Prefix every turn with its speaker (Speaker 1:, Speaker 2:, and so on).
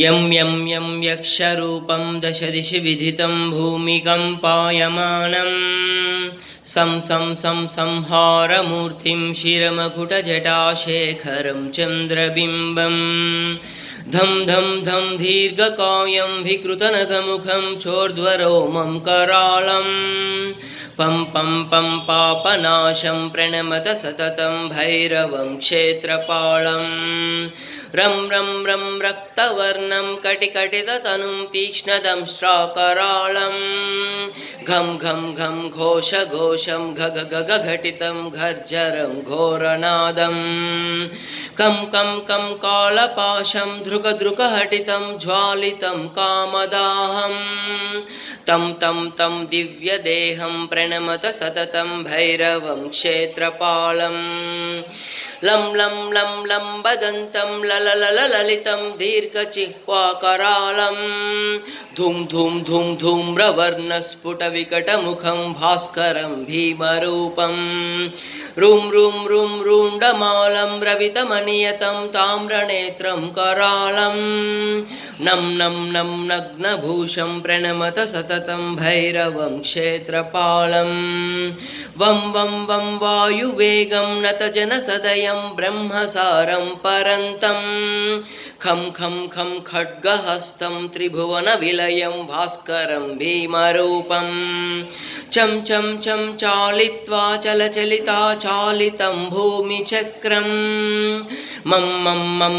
Speaker 1: यं यं यं यक्षरूपं दशदिशि विधितं भूमिकम्पायमानं सं सं सं संहारमूर्तिं शिरमकुटजटाशेखरं चन्द्रबिम्बं धं धं धं दीर्घकायं विकृतनखमुखं चोर्ध्वरोमं करालं पं पं पं पापनाशं प्रणमत सततं भैरवं क्षेत्रपालं रं रं रं रक्तवर्णं कटिकटिततनुं तीक्ष्णदंष्ट्राकरालं घं घं घं घोषघोषं घग गग घटितं घर्जरं घोरनादं कं कं कं कालपाशं धृकधृकहटितं ज्वालितं कामदाहं तं तं तं दिव्यदेहं प्रणमत सततं भैरवं क्षेत्रपालं लं लं लं लम्बदन्तं लललललितं दीर्घजिह्वाकरालं धूं धूं धूं धूम्रवर्णस्फुटविकटमुखं भास्करं भीमरूपं रूं रूं रूं रूण्डमालं रवितमनियतं ताम्रनेत्रं करालं नं नं नं नग्नभूषं प्रणमत सततं भैरवं क्षेत्रपालं वं वं वं वायुवेगं नतजनसदयं ब्रह्मसारं परन्तं खं खं खं खड्गहस्तं त्रिभुवनविलयं भास्करं भीमरूपं चं चं चं चालित्वा चलचलिता चालितं भूमिचक्रं मं मं मं